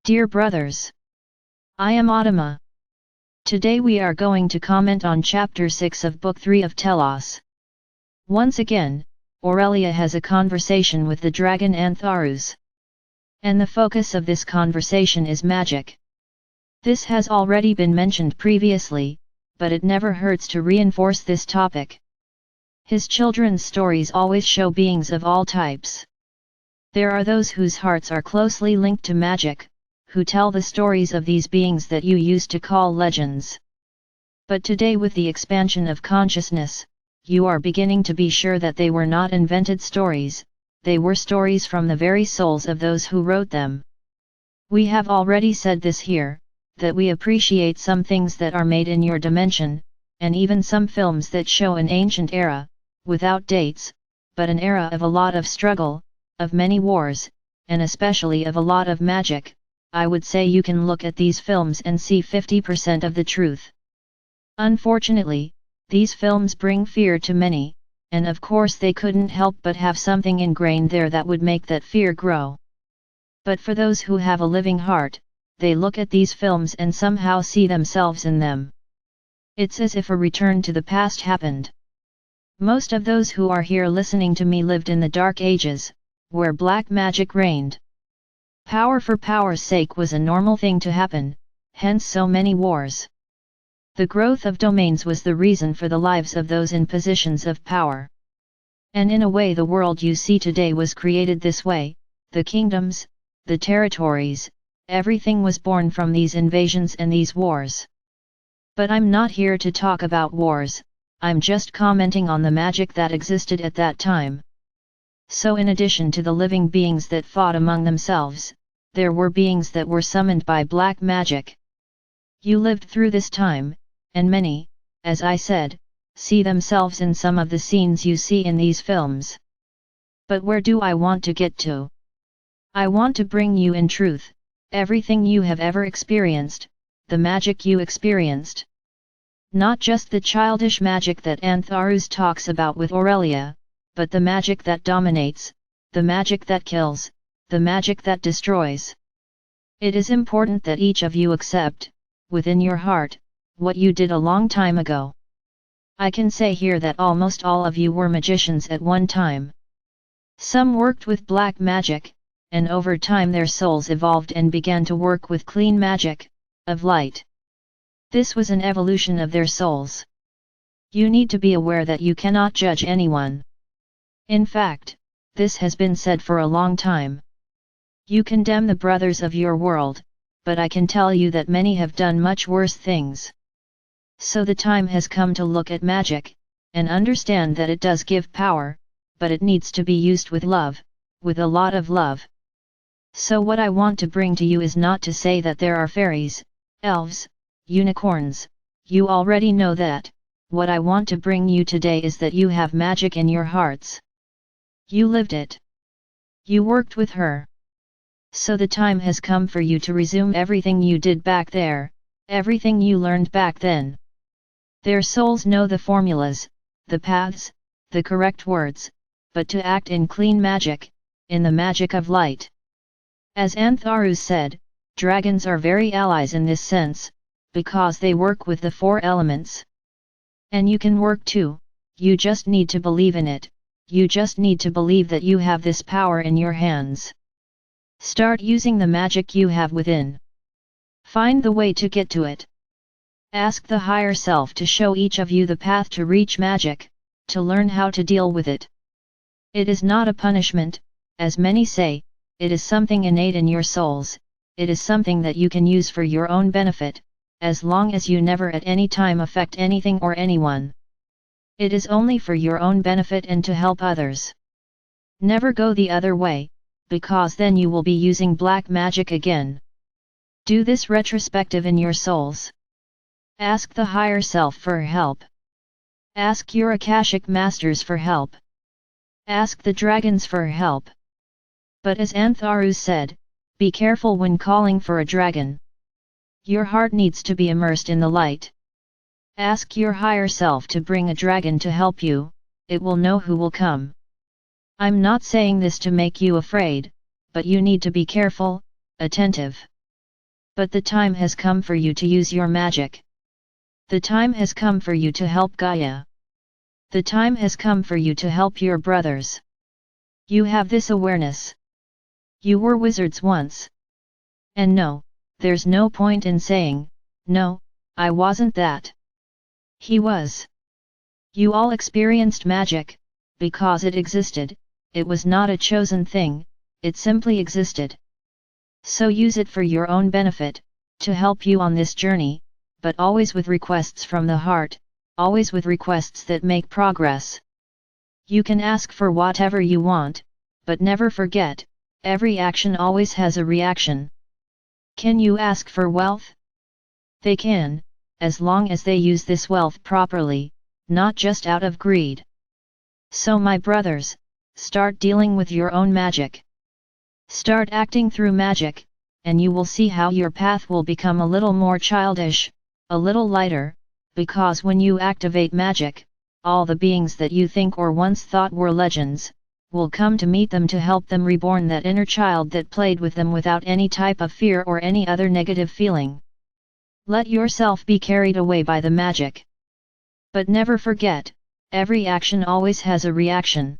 Dear brothers, I am Adama. Today we are going to comment on Chapter 6 of Book 3 of Telos. Once again, Aurelia has a conversation with the dragon Antharus. And the focus of this conversation is magic. This has already been mentioned previously, but it never hurts to reinforce this topic. His children's stories always show beings of all types. There are those whose hearts are closely linked to magic, who tell the stories of these beings that you used to call legends. But today, with the expansion of consciousness, you are beginning to be sure that they were not invented stories, they were stories from the very souls of those who wrote them. We have already said this here, that we appreciate some things that are made in your dimension, and even some films that show an ancient era, without dates, but an era of a lot of struggle, of many wars, and especially of a lot of magic. I would say you can look at these films and see 50% of the truth. Unfortunately, these films bring fear to many, and of course they couldn't help but have something ingrained there that would make that fear grow. But for those who have a living heart, they look at these films and somehow see themselves in them. It's as if a return to the past happened. Most of those who are here listening to me lived in the Dark Ages, where black magic reigned. Power for power's sake was a normal thing to happen, hence so many wars. The growth of domains was the reason for the lives of those in positions of power. And in a way the world you see today was created this way, the kingdoms, the territories, everything was born from these invasions and these wars. But I'm not here to talk about wars, I'm just commenting on the magic that existed at that time. So in addition to the living beings that fought among themselves, there were beings that were summoned by black magic. You lived through this time, and many, as I said, see themselves in some of the scenes you see in these films. But where do I want to get to? I want to bring you in truth, everything you have ever experienced, the magic you experienced. Not just the childish magic that Antharus talks about with Aurelia, but the magic that dominates, the magic that kills, the magic that destroys. It is important that each of you accept, within your heart, what you did a long time ago. I can say here that almost all of you were magicians at one time. Some worked with black magic, and over time their souls evolved and began to work with clean magic, of light. This was an evolution of their souls. You need to be aware that you cannot judge anyone. In fact, this has been said for a long time. You condemn the brothers of your world, but I can tell you that many have done much worse things. So the time has come to look at magic, and understand that it does give power, but it needs to be used with love, with a lot of love. So what I want to bring to you is not to say that there are fairies, elves, unicorns, you already know that. What I want to bring you today is that you have magic in your hearts. You lived it. You worked with her. So the time has come for you to resume everything you did back there, everything you learned back then. Their souls know the formulas, the paths, the correct words, but to act in clean magic, in the magic of light. As Antharus said, dragons are very allies in this sense, because they work with the four elements. And you can work too, you just need to believe in it. You just need to believe that you have this power in your hands. Start using the magic you have within. Find the way to get to it. Ask the higher self to show each of you the path to reach magic, to learn how to deal with it. It is not a punishment, as many say, it is something innate in your souls, it is something that you can use for your own benefit, as long as you never at any time affect anything or anyone. It is only for your own benefit and to help others. Never go the other way, because then you will be using black magic again. Do this retrospective in your souls. Ask the higher self for help. Ask your Akashic masters for help. Ask the dragons for help. But as Antharus said, be careful when calling for a dragon. Your heart needs to be immersed in the light. Ask your higher self to bring a dragon to help you, it will know who will come. I'm not saying this to make you afraid, but you need to be careful, attentive. But the time has come for you to use your magic. The time has come for you to help Gaia. The time has come for you to help your brothers. You have this awareness. You were wizards once. And no, there's no point in saying, no, I wasn't that. He was. You all experienced magic, because it existed, it was not a chosen thing, it simply existed. So use it for your own benefit, to help you on this journey, but always with requests from the heart, always with requests that make progress. You can ask for whatever you want, but never forget, every action always has a reaction. Can you ask for wealth? They can, as long as they use this wealth properly, not just out of greed. So my brothers, start dealing with your own magic. Start acting through magic, and you will see how your path will become a little more childish, a little lighter, because when you activate magic, all the beings that you think or once thought were legends, will come to meet them to help them reborn that inner child that played with them without any type of fear or any other negative feeling. Let yourself be carried away by the magic. But never forget, every action always has a reaction.